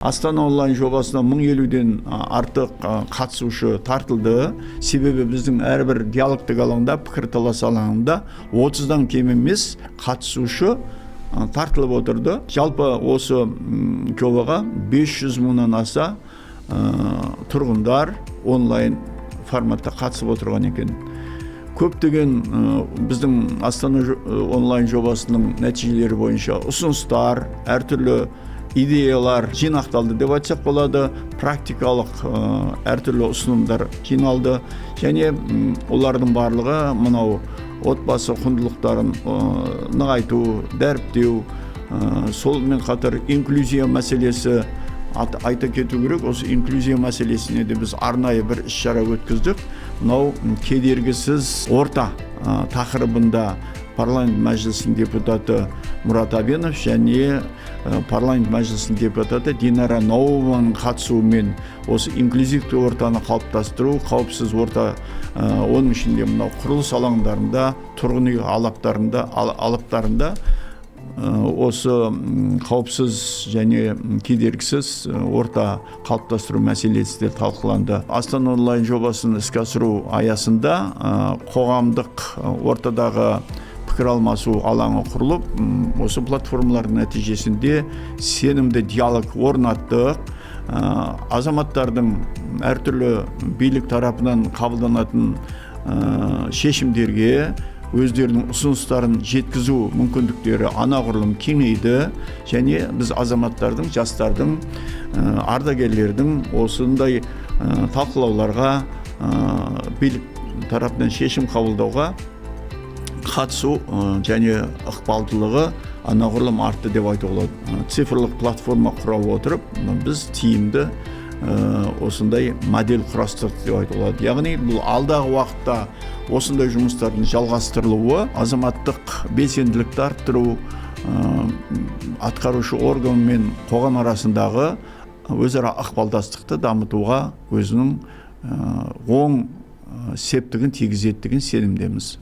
Астана онлайн жобасына 1050-ден артық қатысушы тартылды. Себебі біздің әрбір диалогтық алаңда, пікірталас алаңында 30-дан кем емес қатысушы тартылып отырды. Жалпы осы жобаға 500 мыңнан аса тұрғындар онлайн форматта қатысып отырған екен. Көптеген біздің Астана онлайн жобасының нәтижелері бойынша ұсыныстар, әртүрлі идеялар жинақталды деп айтсақ болады. Практикалық әртүрлі ұсынымдар жиналды, және олардың барлығы мынау отбасы құндылықтарын нығайту, дәріптеу, сонымен қатар инклюзия мәселесі айта кету керек. Осы инклюзия мәселесіне де біз арнайы бір іс-шара өткіздік. Мынау кедергісіз орта тақырыбында парламент мәжілісінің депутаты Мұрат Абенов және парламент мәжілісінің депутаты Динара Наумованың қатысуымен осы инклюзивті ортаны қалыптастыру, қауіпсіз орта, оның ішінде мынау құрылыс алаңдарында, тұрғын үй алаптарында осы қауіпсіз және кедергісіз орта қалыптастыру мәселесі де талқыланды. Астана онлайн жобасын іске асыру аясында қоғамдық ортадағы пікір алмасу алаңы құрылып, осы платформалардың нәтижесінде сенімді диалог орнаттық. Азаматтардың әртүрлі билік тарапынан қабылданатын шешімдерге өздерінің ұсыныстарын жеткізу мүмкіндіктері анағұрлым кеңейді, және біз азаматтардың, жастардың, ардагерлердің осындай талқылауларға, билік тарапынан шешім қабылдауға қатысу және ықпалдылығы анағұрлым артты деп айтуға болады. Цифрлық платформа құра отырып, біз тиімді осындай модель құрастырдық деп айтуға болады. Яғни бұл алдағы уақытта осындай жұмыстардың жалғастырылуы, азаматтық белсенділікті арттыру, атқарушы орган мен қоғам арасындағы өзара ықпалдастықты дамытуға өзінің оң септігін тигізетіндігіне сенімдеміз.